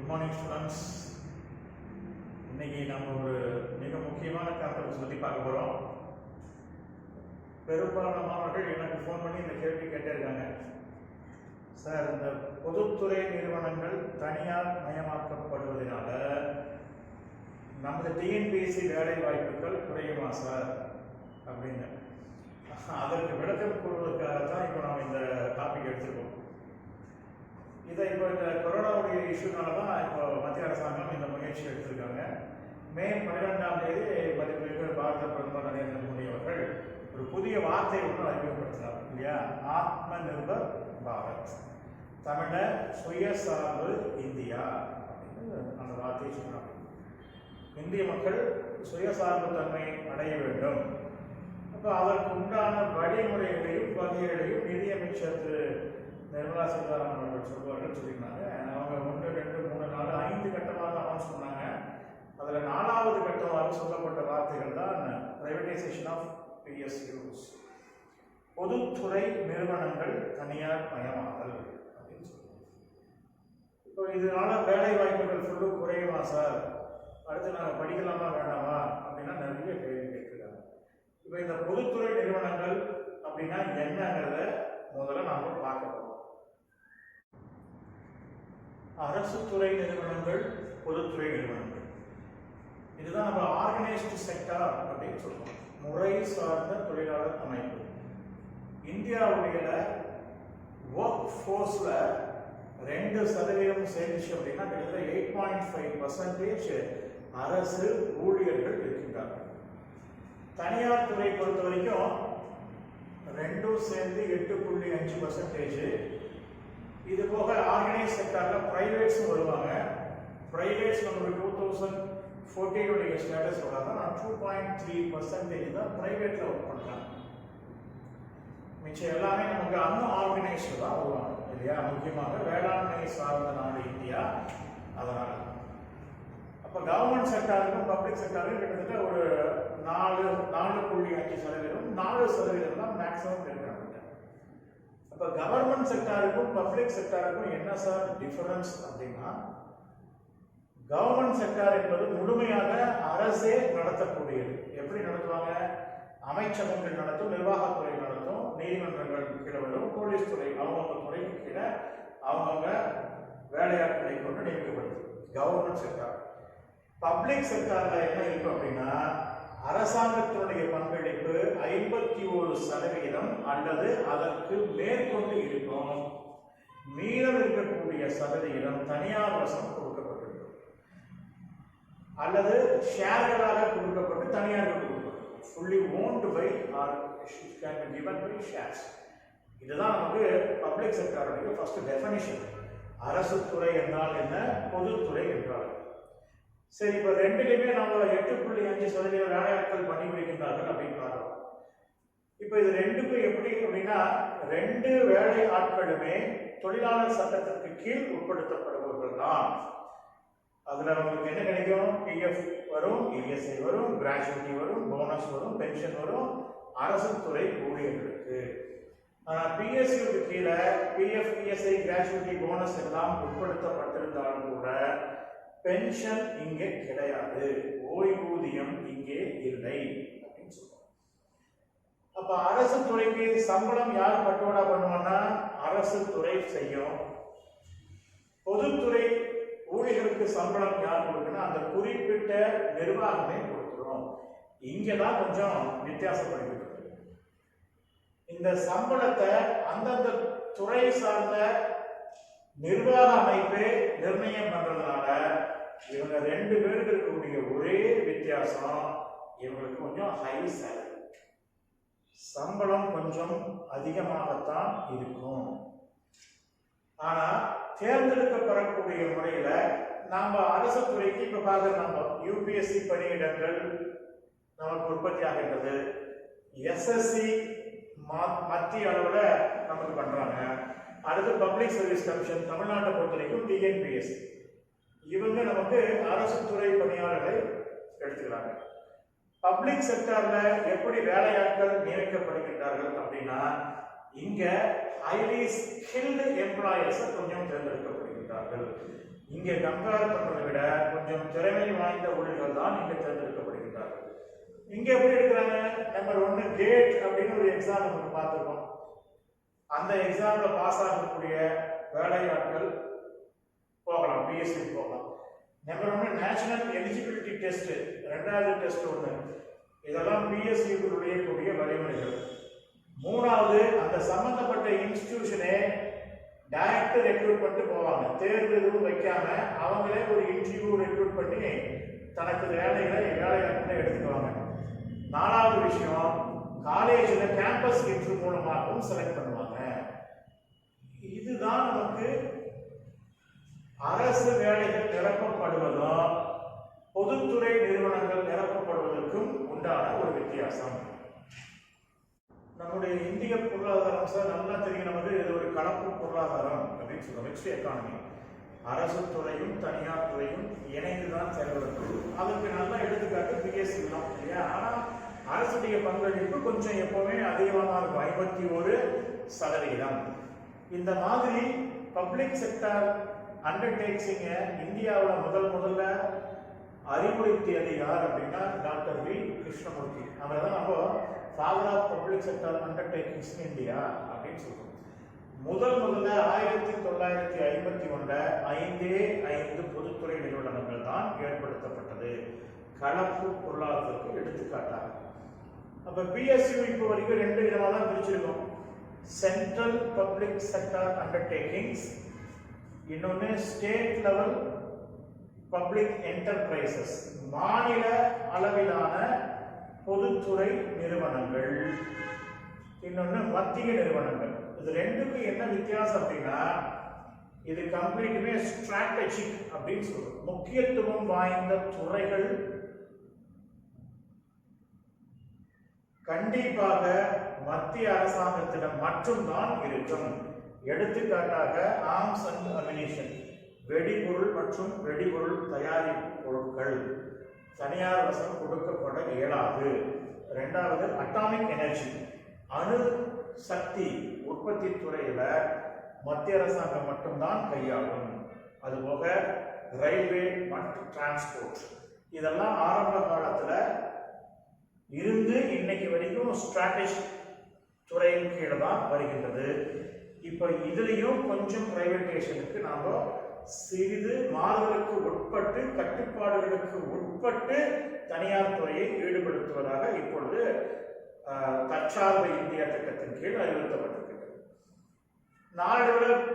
Good morning students. இன்னைக்கு நம்ம ஒரு மிக முக்கியமான கான்செப்ட் பற்றி பார்க்க போகிறோம். பெரும்பாலான மாணவர்கள் எனக்கு ஃபோன் பண்ணி இந்த கேள்வி கேட்டே இருக்காங்க. சார், இந்த பொதுத்துறை நிறுவனங்கள் தனியார் மயமாக்கப்படுவதனால நமது டிஎன்பிஎஸ்சி வேலை வாய்ப்புகள் குறையுமா சார் அப்படின்னு. அதற்கு விளக்கம் கூறுவதற்காக தான் இப்போ நாம் இந்த டாபிக் எடுத்துருக்கோம். இதை இப்போ இந்த கொரோனாவுடைய இஷ்யூனால தான் இப்போ மத்திய அரசாங்கம் இந்த முயற்சி எடுத்திருக்காங்க. மே 12ஆம் தேதி மதிப்பிற்கு பாரத பிரதமர் நரேந்திர மோடி அவர்கள் ஒரு புதிய வார்த்தை ஒன்று அறிமுகப்படுத்தினார் இல்லையா? ஆத்ம நிர்பர் பாரத், தமிழ சுயசார்பு இந்தியா அப்படின்னு அந்த வார்த்தையை சொன்னாங்க. இந்திய மக்கள் சுயசார்பு தன்மை அடைய வேண்டும். அப்போ அதற்கு உண்டான வழிமுறைகளையும் வகைகளையும் நிதியமைச்சர் திரு நிர்மலா சீதாராமன் அவர்கள் சொல்லியிருந்தாங்க. அவங்க 1, 2, 3, 4, 5 கட்டமாக அனௌன்ஸ் பண்ணாங்க. அதில் 4வது கட்டமாக சொல்லப்பட்ட வார்த்தைகள் தான் பிரைவேடைசேஷன் ஆஃப் பிஎஸ்யூஸ், பொதுத்துறை நிறுவனங்கள் தனியார் மயமாதல் அப்படின்னு சொல்லுவாங்க. இப்போ இதனால வேலை வாய்ப்புகள் ஃபுல்லும் குறையுமா சார், அடுத்து நாங்கள் படிக்கலாமா வேண்டாமா அப்படின்னா நிறைய கேள்வி கேட்குறாங்க. இப்போ இந்த பொதுத்துறை நிறுவனங்கள் அப்படின்னா என்னங்கிறத முதல்ல நாம் பார்க்க போகிறோம். அரசு துறை நிறுவனங்கள், பொதுத்துறை நிறுவனங்கள், இதுதான் நம்ம ஆர்கனைஸ்டு செக்டார் அப்படின்னு சொல்றோம். முறை சார்ந்த தொழிலாளர் அமைப்பு. இந்தியாவுடைய ஒர்க் ஃபோர்ஸ்ல 2% சேர்ந்துச்சு அப்படின்னா கிட்டத்தட்ட 8.5% அரசு ஊழியர்கள் இருக்கின்றார்கள். தனியார் துறை பொறுத்த வரைக்கும் 2 சேர்ந்து 8.5%. இது போக ஆர்கனைஸ் செக்டார்ல பிரைவேட்ஸும் வருவாங்க. பிரைவேட்ஸ் நம்ம 2014 ஸ்டேட்டஸ் வராதான் 2.3% தான் பிரைவேட்ல ஒர்க் பண்றாங்க. மிச்சம் எல்லாமே நமக்கு அன்ஆர்கனைஸ்டு தான் வருவாங்க இல்லையா? முக்கியமாக வேளாண்மை சார்ந்த நாடு இந்தியா. அதனால அப்ப கவர்மெண்ட் செக்டாருக்கும் பப்ளிக் செக்டாருக்கும் கிட்டத்தட்ட ஒரு 4.5%, 4% தான் மேக்ஸிமம் இருக்கிறாங்க. அப்ப கவர்மெண்ட் செக்டாருக்கும் பப்ளிக் செக்டாருக்கும் என்ன சார் டிஃபரன்ஸ் அப்படின்னா, கவர்மெண்ட் செக்டார் என்பது முழுமையாக அரசே நடத்தக்கூடியது. எப்படி நடத்துவாங்க? அமைச்சகங்கள் நடத்தும், நிர்வாகத்துறை நடத்தும், நீதிமன்றங்கள் கீழே வரும், போலீஸ் துறை அவங்கவுங்க துறைக்கு கீழே அவங்கவுங்க வேலையாட்களை கொண்டு நியமிக்கப்படுது கவர்மெண்ட் செக்டார். பப்ளிக் செக்டார்ல என்ன இருக்கும் அப்படின்னா, அரசாங்கத்தினுடைய பங்களிப்பு 51% அல்லது அதற்கு மேற்கொண்டு இருக்கும். மீதம் இருக்கக்கூடிய சதவீதம் தனியார் வசம் கொடுக்கப்பட்டிருக்கும் அல்லது ஷேர்களாக கொடுக்கப்பட்டு தனியாருக்கு கொடுக்கப்பட்டிருக்கும். fully owned by or can be given by shares. இதுதான் நமக்கு பப்ளிக் செக்டாருடைய ஃபர்ஸ்ட் டெஃபினிஷன். அரசு துறை என்றால் என்ன, பொதுத்துறை என்றால். சரி, இப்போ ரெண்டுலையுமே நம்ம 8.5% வேலையாட்கள் பணிபுரிகின்றார்கள் அப்படின்னு பார்க்கிறோம். இப்போ இது ரெண்டுக்கும் எப்படி அப்படின்னா, 2 வேலை ஆட்களுமே தொழிலாளர் சட்டத்திற்கு கீழ் உட்படுத்தப்படுபவர்கள் தான். அதுல உங்களுக்கு என்ன கிடைக்கும்? பிஎஃப் வரும், இஎஸ்ஐ வரும், கிராஜுவிட்டி வரும், போனஸ் வரும், பென்ஷன் வரும் அரசு துறை ஊழியர்களுக்கு. ஆனால் பிஎஸ்சிக்கு கீழே பிஎஃப், இஎஸ்ஐ, கிராஜுவிட்டி, போனஸ் எல்லாம் உட்படுத்தப்பட்டிருந்தாலும் கூட பென்ஷன் இங்கே கிடையாது, ஓய்வூதியம் இங்கே இல்லை அப்படின்னு சொல்றோம். அப்ப அரசு துறைக்கு சம்பளம் யார் பட்டுவாடா பண்ணுவாங்கன்னா அரசு துறை செய்யும். பொதுத்துறை ஊழியர்களுக்கு சம்பளம் யார் கொடுக்குன்னா அந்த குறிப்பிட்ட நிர்வாகமே கொடுக்கிறோம். இங்கதான் கொஞ்சம் வித்தியாசப்படுகிறது. இந்த சம்பளத்தை அந்தந்த துறை சார்ந்த நிர்வாக அமைப்பே நிர்ணயம் பண்றதுனால இவங்க 2 பேருக்கு இருக்கக்கூடிய ஒரே வித்தியாசம், இவங்களுக்கு கொஞ்சம் ஹை சேலரி, சம்பளம் கொஞ்சம் அதிகமாகத்தான் இருக்கும். ஆனா தேர்ந்தெடுக்கப்படக்கூடிய முறையில நாம அரசு துறைக்கு இப்ப பார்க்கிற நம்ம யூபிஎஸ்சி பணியிடங்கள் நமக்கு உற்பத்தி ஆகின்றது. எஸ்எஸ்சி மத்திய அளவுல நமக்கு பண்றாங்க. அடுத்து பப்ளிக் சர்வீஸ் கமிஷன் தமிழ்நாட்டை பொறுத்த வரைக்கும் டிஎன்பிஎஸ்சி, இவங்க நமக்கு அரசு துறை பணியாளர்களை எடுத்துக்கிறாங்க. பப்ளிக் செக்டார்ல எப்படி வேலையாட்கள் நியமிக்கப்படுகின்றார்கள் அப்படின்னா, இங்க ஹைலி ஸ்கில்டு எம்ப்ளாயர்ஸ் கொஞ்சம் தேர்ந்தெடுக்கப்படுகின்றார்கள். இங்கே கம்பேர் பண்றதை விட கொஞ்சம் திறமை வாய்ந்த ஊழியர்கள் தான் இங்கே தேர்ந்தெடுக்கப்படுகின்றார்கள். இங்க எப்படி எடுக்கிறாங்க? நம்பர் 1 கேட் அப்படின்னு ஒரு எக்ஸாம் நம்ம பார்த்துருக்கோம். அந்த எக்ஸாம்ல பாஸ் ஆகக்கூடிய வேலையாட்கள் போகலாம், பிஎஸ்சி போகலாம். நம்பர் 1 நேஷனல் எலிஜிபிலிட்டி டெஸ்ட், ரெண்டாவது டெஸ்ட் ஒன்று. இதெல்லாம் பிஎஸ்சி நுழையக்கூடிய வழிமுறைகள். மூணாவது, அந்த சம்பந்தப்பட்ட இன்ஸ்டிடியூஷனே டைரக்ட் ரெக்ரூட் பண்ணிட்டு போவாங்க. தேர்வு எதுவும் வைக்காம அவங்களே ஒரு இன்டர்வியூ ரெக்ரூட் பண்ணி தனக்கு வேலையாட்களை எடுத்துக்குவாங்க. நாலாவது விஷயம், காலேஜில் கேம்பஸ் இன்டர்வியூ மூலமாகவும் செலக்ட் பண்ணுவாங்க. இதுதான் நமக்கு அரசு வேலைகள் நிரப்பப்படுவதும் பொதுத்துறை நிறுவனங்கள் நிரப்பப்படுவதற்கும் உண்டான ஒரு வித்தியாசம். நம்முடைய இந்திய பொருளாதாரம் சார் நல்லா தெரியும், நமக்கு இது ஒரு கலப்பு பொருளாதாரம் அப்படின்னு சொல்றோம், மிக்ஸ்டு எக்கானமி. அரசு துறையும் தனியார் துறையும் இணைந்துதான் செயல்படுது. அதுக்கு நல்ல எடுத்துக்காட்டு பிஎஸ்சி தான் இல்லையா? ஆனால் அரசுடைய பங்களிப்பு கொஞ்சம் எப்பவுமே அதிகமாக தான் இருக்கும், 51%. இந்த மாதிரி பப்ளிக் செக்டர் அண்டர்டேக்ஸிங்க இந்தியாவில் முதல்ல அறிவுறுத்தியது யார் அப்படின்னா டாக்டர் வி கிருஷ்ணமூர்த்தி. அவர் தான் நம்ம father of public sector undertakings in India அப்படின்னு சொல்றோம். முதல்ல 1951 5 பொதுத்துறை நிறுவனங்கள் தான் ஏற்படுத்தப்பட்டது, கலப்பு பொருளாதாரத்துக்கு எடுத்துக்காட்டாங்க. அப்ப பிஎஸ்யூ இப்போ வரைக்கும் 2 விதமாக தான் பிரிச்சிருக்கோம். சென்ட்ரல் பப்ளிக் செக்டர் அண்டர்டேக்கிங்ஸ், இன்னொன்று ஸ்டேட் லெவல் பப்ளிக் என்டர்பிரைசஸ், மாநில அளவிலான பொதுத்துறை நிறுவனங்கள், இன்னொன்று மத்திய நிறுவனங்கள். இது ரெண்டுக்கும் என்ன வித்தியாசம் அப்படின்னா, இது கம்ப்ளீட்டுமே ஸ்ட்ராட்டஜிக் அப்படின்னு சொல்றோம். முக்கியத்துவம் வாய்ந்த துறைகள் கண்டிப்பாக மத்திய அரசாங்கத்திடம் மட்டும்தான் இருக்கும். எடுத்துக்காட்டாக ஆர்ம்ஸ் அண்ட் அமினிஷன், வெடிபொருள் மற்றும் வெடிபொருள் தயாரிப்பு பொருட்கள் தனியார் வசம் கொடுக்கப்பட இயலாது. இரண்டாவது, அட்டாமிக் எனர்ஜி, அணு சக்தி உற்பத்தி துறையில மத்திய அரசாங்கம் மட்டும்தான் கையாளும். அதுபோக ரயில்வே மற்றும் டிரான்ஸ்போர்ட், இதெல்லாம் ஆரம்ப காலத்துல இருந்து இன்னைக்கு வரைக்கும் ஸ்ட்ராட்டஜி துறையின் கீழே தான் வருகின்றது. இப்போ இதுலயும் கொஞ்சம் பிரைவேடைசேஷனுக்கு நாம சிறிது மாறுதலுக்கு உட்பட்டு, கட்டுப்பாடுகளுக்கு உட்பட்டு தனியார் துறையை ஈடுபடுத்துவதாக இப்பொழுது தற்சார்பு இந்தியா திட்டத்தின் கீழ் அறிவுறுத்தப்பட்டிருக்கிறது. நாளடைவில்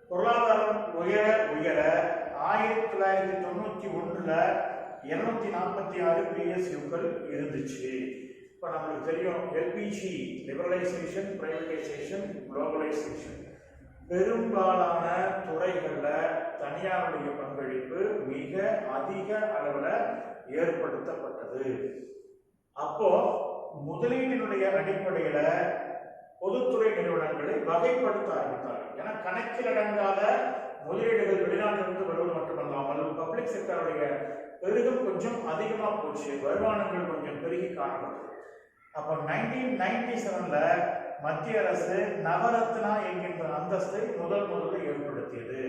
பொருளாதாரம் உயர 1991 246 பிஎஸ்யூக்கள் இருந்துச்சு. இப்போ நம்மளுக்கு தெரியும் எல்பிஜி, லிபரலைசேஷன், பிரைவேடைசேஷன், குளோபலைசேஷன். பெரும்பாலான துறைகளில் தனியாருடைய பங்களிப்பு மிக அதிக அளவில் ஏற்படுத்தப்பட்டது. அப்போ முதலீட்டினுடைய அடிப்படையில் பொதுத்துறை நிறுவனங்களை வகைப்படுத்த ஆரம்பித்தார்கள். ஏன்னா கணக்கில் அடங்காத முதலீடுகள் வெளிநாட்டிலிருந்து வருவது மட்டுமல்லாமல் பப்ளிக் செக்டருடைய பெருகம் கொஞ்சம் அதிகமாக போச்சு, வருமானங்கள் கொஞ்சம் பெருகி காணப்பட்டது. அப்போ 1997 மத்திய அரசு நவரத்னா என்கின்ற அந்தஸ்தை முதல்ல ஏற்படுத்தியது.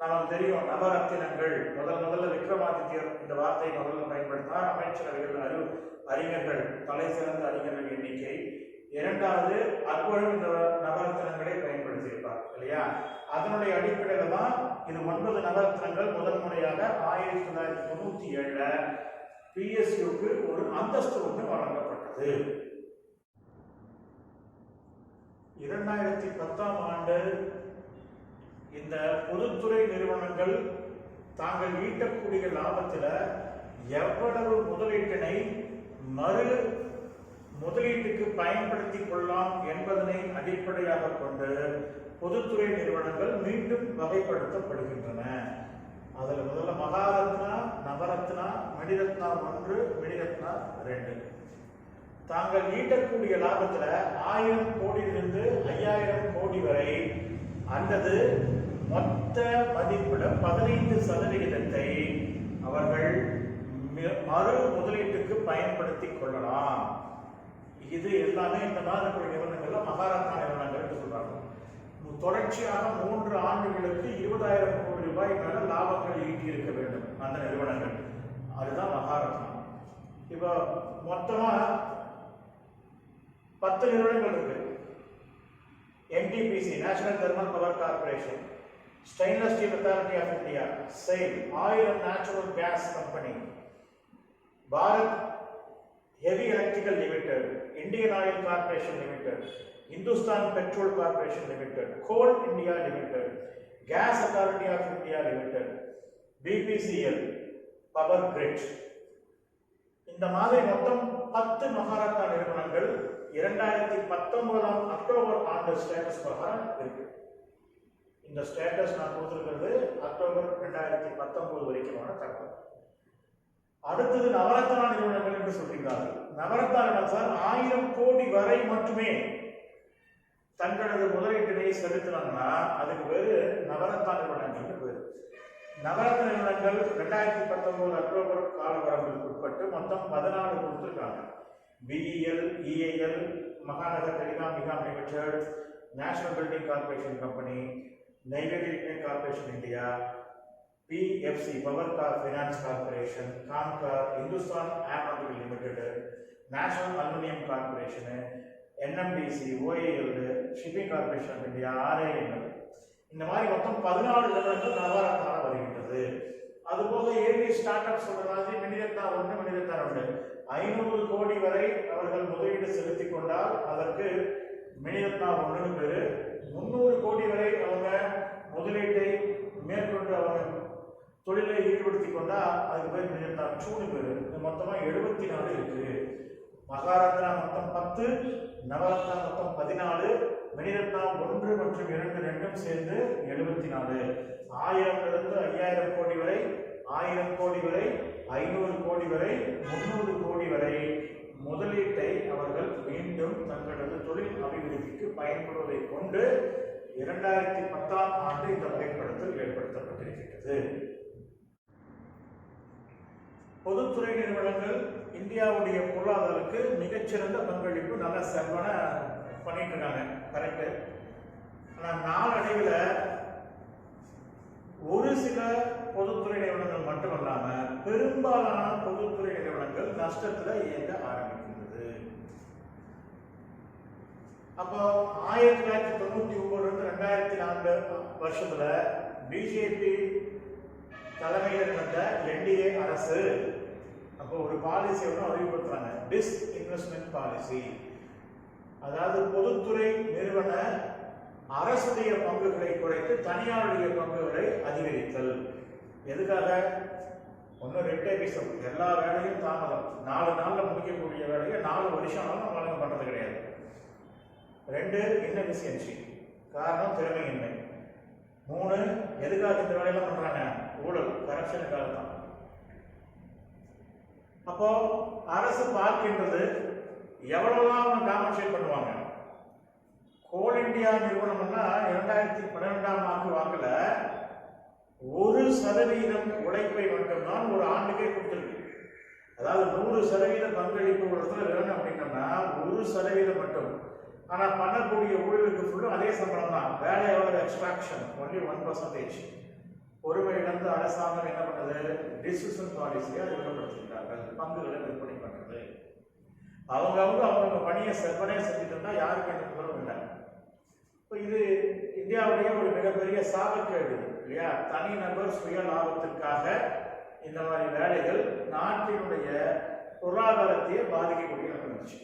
நமக்கு தெரியும், நவரத்தினங்கள் முதல்ல விக்ரமாதித்யர் இந்த வார்த்தையை முதல்ல பயன்படுத்தினார். அமைச்சரவைகள், அறிஞர்கள், தலை சிறந்த அறிஞர்கள் எண்ணிக்கை. இரண்டாவது, அக்பரும் இந்த நவரத்தினங்களை பயன்படுத்தியிருப்பார் இல்லையா? அதனுடைய அடிப்படையில் தான் இது 9 நவரத்தினங்கள் முதல் முறையாக 1997 பிஎஸ்யூக்கு ஒரு அந்தஸ்து ஒன்று வழங்கப்பட்டது. 2010 இந்த பொதுத்துறை நிறுவனங்கள் தாங்கள் ஈட்டக்கூடிய லாபத்தில் எவ்வளவு முதலீட்டினை மறு முதலீட்டுக்கு பயன்படுத்திக் கொள்ளலாம் என்பதனை அடிப்படையாக கொண்டு பொதுத்துறை நிறுவனங்கள் மீண்டும் வகைப்படுத்தப்படுகின்றன. அதில் முதல்ல மகாரத்னா, நவரத்னா, மணிரத்னா 1, மணிரத்னா 2. தாங்கள் ஈட்டக்கூடிய லாபத்தில் 1000 கோடியிலிருந்து 5000 கோடி வரை அல்லது மொத்த மதிப்புல 15% அவர்கள் மறு முதலீட்டுக்கு பயன்படுத்திக் கொள்ளலாம். இது எல்லாமே இந்த மாதிரி நிறுவனங்கள்ல மகாரத்னா நிறுவனங்கள் சொல்றாங்க. தொடர்ச்சியாக 3 ஆண்டுகளுக்கு 20,000 கோடி ரூபாய் ரூபாய் மேல லாபங்கள் ஈட்டி இருக்க வேண்டும் அந்த நிறுவனங்கள். அதுதான் மகாரத்னா. இப்போ மொத்தமா 10 நிறுவனங்கள் இருக்கு. NTPC national thermal power corporation, stainless steel authority of India, SAIL oil and natural gas company, Bharat heavy electrical limited, Indian oil corporation limited, Hindustan petrol corporation limited, coal India limited, gas authority of India limited, BPCL power grid. இந்த மாதிரி மொத்தம் 10 மகாரத்னா நிறுவனங்கள் 2019 October ஆண்டு status பிரகாரம் இருக்கு. இந்த status நான் கொடுத்திருக்கிறது அக்டோபர் 2019 வரைக்குமான தகவல். அடுத்தது நவரத்னா நிறுவனங்கள் என்று சொல்கிறார்கள். நவரத்னா சார் 1000 கோடி வரை மட்டுமே தங்களது முதலீட்டினை செலுத்தினாங்கன்னா அதுக்கு பேரு நவரத்னா நிறுவனங்கள் பேரு. நவரத்ன நிறுவனங்கள் 2019 அக்டோபர் கால வரம்புக்கு உட்பட்டு மொத்தம் 14 கொடுத்திருக்காங்க. BEL, EIL, Mahanagar telecom Nigam limited, national building corporation company, Neyveli corporation India, PFC power finance corporation, Concor, Hindustan aeronautical limited, national aluminium corporation, NMDC, OAL, shipping corporation of India, RANL. இந்த மாதிரி மொத்தம் 14 நிறுவனங்கள் நவரத்னா வருகின்றது. அதுபோக ஏழு ஸ்டார்ட் அப் சொல்றது மணிரத்னா 1, மணிரத்னா 2 500 கோடி வரை அவர்கள் முதலீடு செலுத்திக் கொண்டால் அதற்கு மணிரத்னா 1 பேரு. 300 கோடி வரை அவங்க முதலீட்டை மேற்கொண்டு அவங்க தொழிலை ஈடுபடுத்திக் கொண்டா அதுக்கு பேர் மணிரத்னா 2 பேரு. மொத்தமா 74 இருக்கு. மகாரத்னா மொத்தம் 10, நவரத்னா மொத்தம் 14, மணிரத்னா 1 மற்றும் 2 ரெண்டும் சேர்ந்து 74. 1000 இருந்து 5000 கோடி வரை, 1000 கோடி வரை, 500 கோடி வரை, 300 கோடி வரை முதலீட்டை அவர்கள் மீண்டும் தங்களது தொழில் அபிவிருத்திக்கு பயன்படுவதை கொண்டு 2010ஆம் ஆண்டு இந்த வகைப்படுத்தல் ஏற்படுத்தப்பட்டிருக்கிறது. பொதுத்துறை நிறுவனங்கள் இந்தியாவுடைய பொருளாதாரத்துக்கு மிகச்சிறந்த பங்களிப்பு நல்ல செவ்வன பண்ணிட்டு இருக்காங்க. கரெக்டு. ஆனால் நாளடைவில் ஒரு சில பொதுத்துறை நிறுவனங்கள் மட்டுமல்லாம பெரும்பாலான பொதுத்துறை நிறுவனங்கள் நஷ்டத்துல இயங்க ஆரம்பிக்கின்றது. அப்போ 1999 2004 வருஷத்துல பிஜேபி தலைமையில் இருந்த NDA அரசு அப்போ ஒரு பாலிசி ஒன்று அறிவுறுத்துறாங்க, டிஸ்இன்வெஸ்ட்மெண்ட் பாலிசி. அதாவது பொதுத்துறை நிறுவன அரசுடைய பங்குகளை குறைத்து தனியாருடைய பங்குகளை அதிகரித்தல். எதுக்காக? ஒன்று ரெட்டேபிசம், எல்லா வேலையும் தாமதம், 4 நாள்ல முடிக்கக்கூடிய வேலையை 4 வருஷம் ஆனாலும் அவங்களுக்கு பண்றது கிடையாது. 2 இன்எஃபிஷியன்சி, காரணம் திறமையின்மை. 3 எதுக்காக இந்த வேலையெல்லாம் பண்றாங்க? ஊழல், கரப்ஷனுக்காக தான். அப்போ அரசு பார்க்கின்றது எவ்வளவுதான் அவங்க காம்பன்சேட் பண்ணுவாங்க. கோல் இந்தியா நிறுவனம்னா 2012ஆம் ஆண்டு வாக்குல 1% உழைப்பை மட்டும்தான் ஒரு ஆண்டுக்கே கொடுத்துருக்கு. அதாவது 100% பங்களிப்பு ஒரு இடத்துல வேணும் அப்படின்னம்னா 1% மட்டும். ஆனா பண்ணக்கூடிய ஊழலுக்கு ஃபுல்லும் அதே சம்பளம் தான். வேலை எவ்வளவு எக்ஸ்ட்ராக்ஷன் ஒன்லி 1%. பொறுமை இழந்து அரசாங்கம் என்ன பண்ணது? டிசிஷன் பாலிசியை அறிமுகப்படுத்திருக்கார்கள். பங்குகளை விற்பனை பண்றது. அவங்க பணியை செவ்வனே செஞ்சுட்டு இருந்தா யாருக்கு எந்த புகழும் இல்லை. இப்போ இது இந்தியாவுடைய ஒரு மிகப்பெரிய சாபக்கேடு இல்லையா? தனிநபர் சுய லாபத்திற்காக இந்த மாதிரி வேலைகள் நாட்டினுடைய பொருளாதாரத்தையே பாதிக்கக்கூடிய இருந்துச்சு.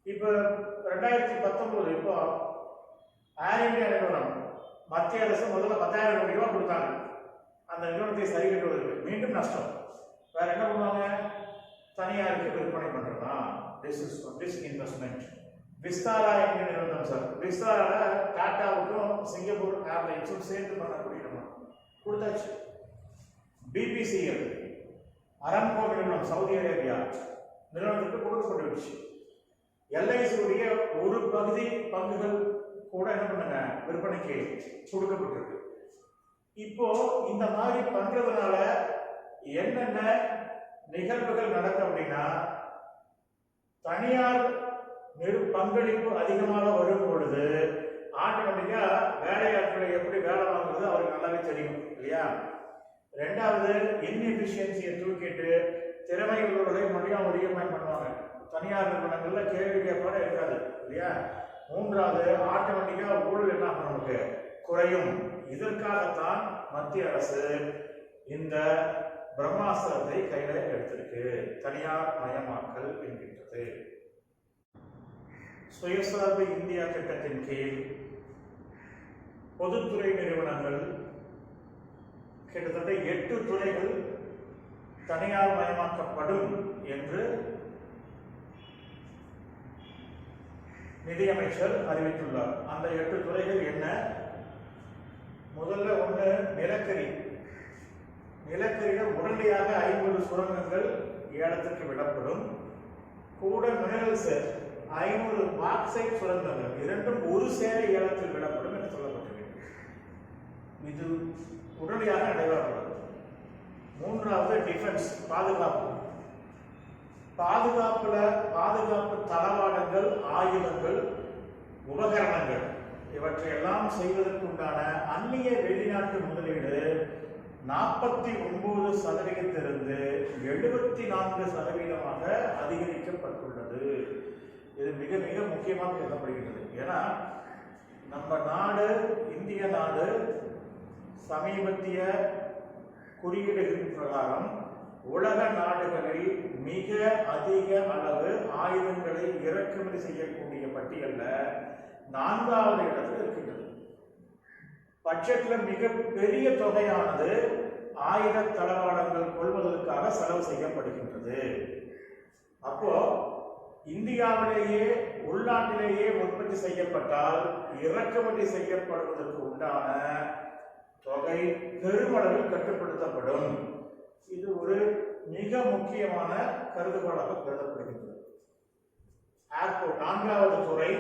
இப்போ 2019 இப்போ ஏர் இந்தியா நிறுவனம் மத்திய அரசு முதல்ல 10,000 கோடி ரூபாய் கொடுத்தாங்க. அந்த நிறுவனத்தை சரி கட்டுவதற்கு மீண்டும் நஷ்டம். வேற என்ன பண்ணுவாங்க? தனியாருக்கு விற்பனை பண்றதா? டிஸ்இன்வெஸ்ட்மெண்ட். விஸ்தாரா என்கிற நிறுவனம் சார், விஸ்தாரா டாட்டாவுக்கும் சிங்கப்பூர் ஏர்லைன்ஸும் சேர்ந்து பண்ணக்கூடிய கொடுத்தாச்சு. BPCL அரம்கோ நிறுவனம் சவுதி அரேபியா நிறுவனத்துக்கு கொடுக்கப்பட்டுருச்சு. LIC உடைய ஒரு பகுதி பங்குகள் கூட என்ன பண்ணுங்க விற்பனைக்கு கொடுக்கப்பட்டிருக்கு. இப்போ இந்த மாதிரி பண்றதுனால என்னென்ன நிகழ்வுகள் நடக்கும் அப்படின்னா, தனியார் பங்களிப்பு அதிகமாக வரும் பொழுது ஆட்டோமேட்டிக்கா வேலையாட்களை எப்படி வேலை வாங்குறது அவருக்கு நல்லாவே தெரியும் இல்லையா? ரெண்டாவது இன்எஃபிஷியன்சியை தூக்கிட்டு திறமை உள்ளவர்களை மறுபடியும் ரீஅப்பாயின்ட் பண்ணுவாங்க. தனியார் நிறுவனங்கள்ல கேள்வி கேட்பாட இருக்காது இல்லையா. மூன்றாவது ஆட்டோமேட்டிக்கா ஊழல் என்ன நமக்கு குறையும். இதற்காகத்தான் மத்திய அரசு இந்த பிரம்மாஸ்திரத்தை கையில எடுத்திருக்கு, தனியார் மயமாக்கல் என்கின்றது. சுயசார்பு இந்தியா திட்டத்தின் கீழ் பொதுத்துறை நிறுவனங்கள் கிட்டத்தட்ட 8 துறைகள் தனியார் மயமாக்கப்படும் என்று நிதியமைச்சர் அறிவித்துள்ளார். அந்த 8 துறைகள் என்ன? முதல்ல ஒன்று நிலக்கரி. நிலக்கரியில் உடனடியாக 50 சுரங்கங்கள் ஏலத்துக்கு விடப்படும். கூட மினரல்ஸ் 500 பாக்சைட் சுரங்கங்கள் இரண்டும் ஒரு சேர ஏலத்தில் விடப்படும் என்று சொல்லப்பட்டிருக்கிறது. இது உடனடியாக நடைபெறப்படும். மூன்றாவது டிஃபென்ஸ், பாதுகாப்பு. பாதுகாப்பு தளவாடங்கள், ஆயுதங்கள், உபகரணங்கள் இவற்றையெல்லாம் செய்வதற்குண்டான அந்நிய வெளிநாட்டு முதலீடு 49% 74% அதிகரிக்கப்பட்டுள்ளது. இது மிக மிக முக்கியமாக கருதப்படுகிறது. ஏன்னா நம்ம நாடு, இந்திய நாடு சமீபத்திய குறியீடுகளின் பிரகாரம் உலக நாடுகளில் மிக அதிக அளவு ஆயுதங்களை இறக்குமதி செய்யக்கூடிய பட்டியல்ல 4வது இடத்தில் இருக்கின்றது. பட்ஜெட்ல மிக பெரிய தொகையானது ஆயுத தளவாடங்கள் கொள்வதற்காக செலவு செய்யப்படுகின்றது. அப்போ இந்தியாவிலேயே உள்நாட்டிலேயே உற்பத்தி செய்யப்பட்டால் இறக்குமதி செய்யப்படுவதற்கு உண்டான தொகை பெருமளவில் கட்டுப்படுத்தப்படும். இது ஒரு மிக முக்கியமான கருதுகோளாக கருதப்படுகின்றது. ஏர்போர்ட் 4வது துறை,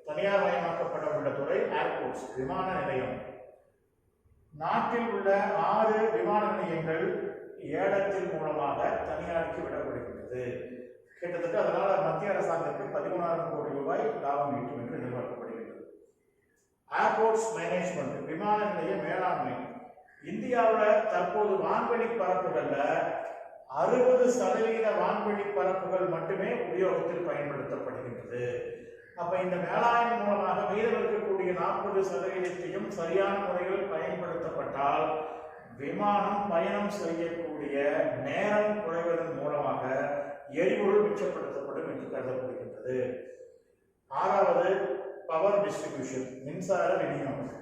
தனியார் மயமாக்கப்பட உள்ள துறை ஏர்போர்ட்ஸ், விமான நிலையம். நாட்டில் உள்ள 6 விமான நிலையங்கள் ஏலத்தின் மூலமாக தனியாருக்கு விடப்படுகின்றது. கிட்டத்தட்ட அதனால மத்திய அரசாங்கத்துக்கு 13,000 கோடி ரூபாய் லாபம் ஈட்டும் என்று எதிர்பார்க்கப்படுகிறது. ஏர்போர்ட்ஸ் மேனேஜ்மெண்ட், விமான நிலைய மேலாண்மை. இந்தியாவில் தற்போது வான்வெளி பரப்புகள்ல 60% வான்வெளி பரப்புகள் மட்டுமே உபயோகத்தில் பயன்படுத்தப்படுகின்றது. அப்ப இந்த மேலாண்மை மூலமாக மீதம் இருக்கக்கூடிய 40% சரியான முறையில் பயன்படுத்தப்பட்டால் விமானம் பயணம் செய்யக்கூடிய நேரம் குறைவதன் மூலமாக எரிபொருள் மிச்சப்படுத்தப்படும் என்று கருதப்படுகின்றது. 6வது பவர் டிஸ்ட்ரிபியூஷன், மின்சார விநியோகம்.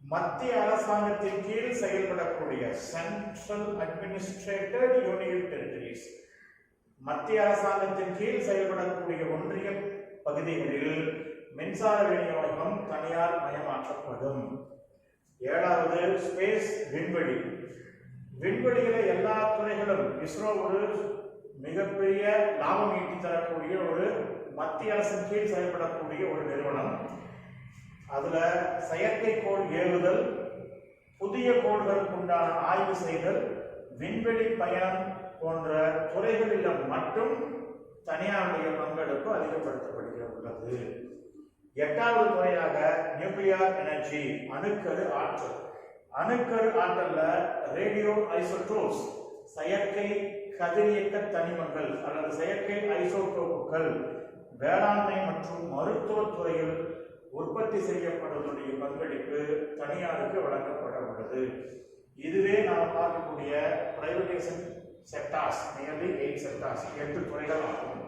மத்திய அரசாங்கத்தின் கீழ் செயல்படக்கூடிய சென்ட்ரல் அட்மினிஸ்ட்ரேட்டட் யூனியன் டெரிட்டரிஸ், மத்திய அரசாங்கத்தின் கீழ் செயல்படக்கூடிய ஒன்றிய பகுதிகளில் மின்சார விநியோகம் தனியார் மயமாக்கப்படும். 7வது ஸ்பேஸ், விண்வெளி. விண்வெளியில எல்லா துறைகளும் இஸ்ரோ ஒரு மிகப்பெரிய லாபம் ஈட்டி தரக்கூடிய ஒரு மத்திய அரசின் கீழ் செயல்படக்கூடிய ஒரு நிறுவனம். அதுல செயற்கைக்கோள் ஏவுதல், புதிய கோள்களுக்கு உண்டான ஆய்வு செய்தல், விண்வெளி பயணம் போன்ற துறைகளில் மட்டும் தனியாருடைய பங்களிப்பு அதிகப்படுத்தப்படுகிறது. 8வது துறையாக நியூக்ளியர் எனர்ஜி, அணுக்கரு ஆற்றல். அணுக்கரு ஆற்றல்ல ரேடியோ ஐசோடோப்ஸ், செயற்கை கதிரியக்க தனிமங்கள் அல்லது செயற்கை ஐசோடோப்புகள், வேளாண்மை மற்றும் மருத்துவ துறையில் உற்பத்தி செய்யப்படுவதுடைய பங்களிப்பு தனியாருக்கு வழங்கப்பட உள்ளது. இதுவே நாம் பார்க்கக்கூடிய பிரைவேடைசேஷன் செக்டார்ஸ், நியர்லி 8 செக்டார்ஸ், 8 துறைகள் ஆகும்.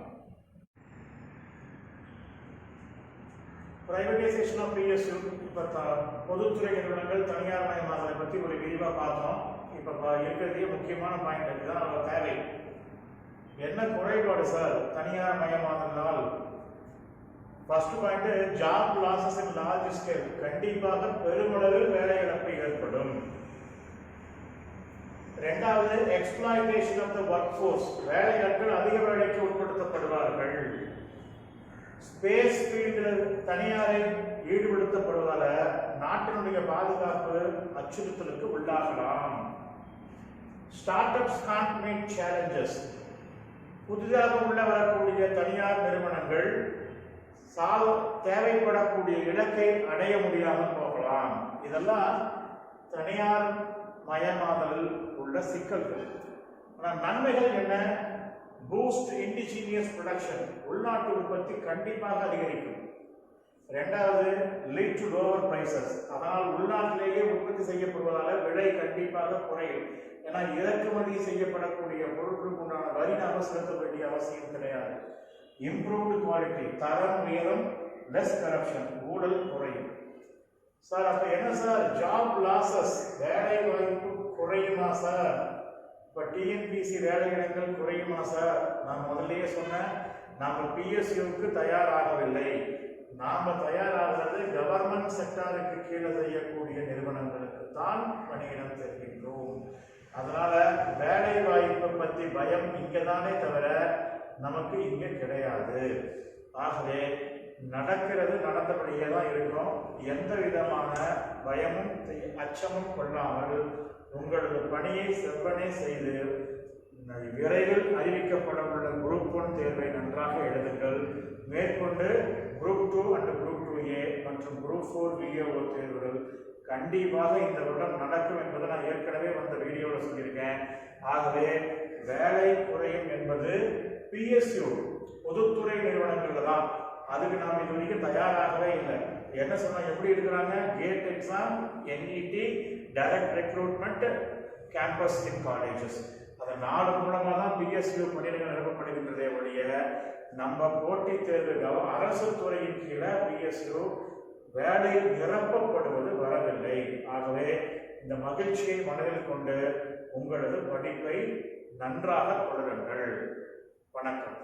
பிரைவேடைசேஷன் ஆஃப் பிஎஸ்யூ, இப்போ பொதுத்துறை நிறுவனங்கள் தனியார் மயமாதலை பற்றி ஒரு விரிவாக பார்த்தோம். இப்போ இருக்கிறதே முக்கியமான பாயிண்ட் இதுதான் நம்ம தேவை. என்ன குறைபாடு சார் தனியார் மயமாதலால்? First point, job losses in large scale. கண்டிப்பாக பெருமளவில் வேலை இழப்பு ஏற்படும். இரண்டாவது, exploitation of the workforce. வேலையாட்கள் அதிக வேலைக்கு உட்படுத்தப்படுவார்கள். ஸ்பேஸ் ஃபீல்டில் தனியாரை ஈடுபடுத்தப்படுவதால நாட்டினுடைய பாதுகாப்பு அச்சுறுத்தலுக்கு உள்ளாகலாம். Startups can't meet challenges. புதிதாக உள்ள வரக்கூடிய தனியார் நிறுவனங்கள் தேவைப்படக்கூடிய இலக்கை அடைய முடியாமல் போகலாம். இதெல்லாம் தனியார் மயமாதல் உள்ள சிக்கல்கள். ஆனால் நன்மைகள் என்ன? பூஸ்ட் இண்டிஜினியஸ் ப்ரொடக்ஷன், உள்நாட்டு உற்பத்தி கண்டிப்பாக அதிகரிக்கும். இரண்டாவது, லீட் டு லோவர் பிரைசஸ், அதனால் உள்நாட்டிலேயே உற்பத்தி செய்யப்படுவதால் விலை கண்டிப்பாக குறையும். ஏன்னா இறக்குமதி செய்யப்படக்கூடிய பொருட்களுக்கு உண்டான வரி நாம செலுத்த வேண்டிய அவசியம் கிடையாது. இம்ப்ரூவ்டு குவாலிட்டி, தரம் உயரும். லெஸ் கரப்ஷன், ஊழல் குறையும். சார் அப்ப என்ன சார், ஜாப் லாசஸ், வேலை வாய்ப்பு குறையுமா சார்? இப்ப டிஎன்பிசி வேலையிடங்கள் குறையுமா சார்? நான் முதல்லயே சொன்னேன், நாம பிஎஸ்யூக்கு தயாராகவில்லை. நாம தயாராகிறது கவர்மெண்ட் செக்டாருக்கு கீழே செய்யக்கூடிய நிறுவனங்களுக்கு தான் பணியிடம் தருகின்றோம். அதனால வேலை வாய்ப்பை பத்தி பயம் இங்கதானே தவிர நமக்கு இங்க கிடையாது. ஆகவே நடக்கிறது நடந்தபடியே தான் இருக்கும். எந்த விதமான பயமும் அச்சமும் கொள்ளாமல் உங்களது பணியை செவ்வனே செய்து விரைவில் அறிவிக்கப்பட உள்ள குரூப் 1 தேர்வை நன்றாக எழுதுங்கள். மேற்கொண்டு குரூப் 2 அண்ட் குரூப் 2A மற்றும் குரூப் 4 VAO தேர்வுகள் கண்டிப்பாக இந்த வருடம் நடக்கும் என்பதை நான் ஏற்கனவே வந்த வீடியோவில் சொல்லியிருக்கேன். ஆகவே வேலை குறையும் என்பது PSU பொதுத்துறை நிறுவனங்கள் தான். அதுக்கு நாம் இது வரைக்கும் தயாராகவே இல்லை. என்ன சொன்னா, எப்படி இருக்கிறாங்க? GATE exam, NET, direct recruitment, campus in colleges, அதை நாடு மூலமாக தான் PSU பணியிடங்கள் நிரப்பப்படுகின்றதே ஒழிய நம்ம போட்டித் தேர்வு அரசு துறையின் கீழே PSU வேலை நிரப்பப்படுவது வரவில்லை. ஆகவே இந்த மகிழ்ச்சியை மனதில் கொண்டு உங்களது படிப்பை நன்றாக தொடருங்கள். வணக்கம்.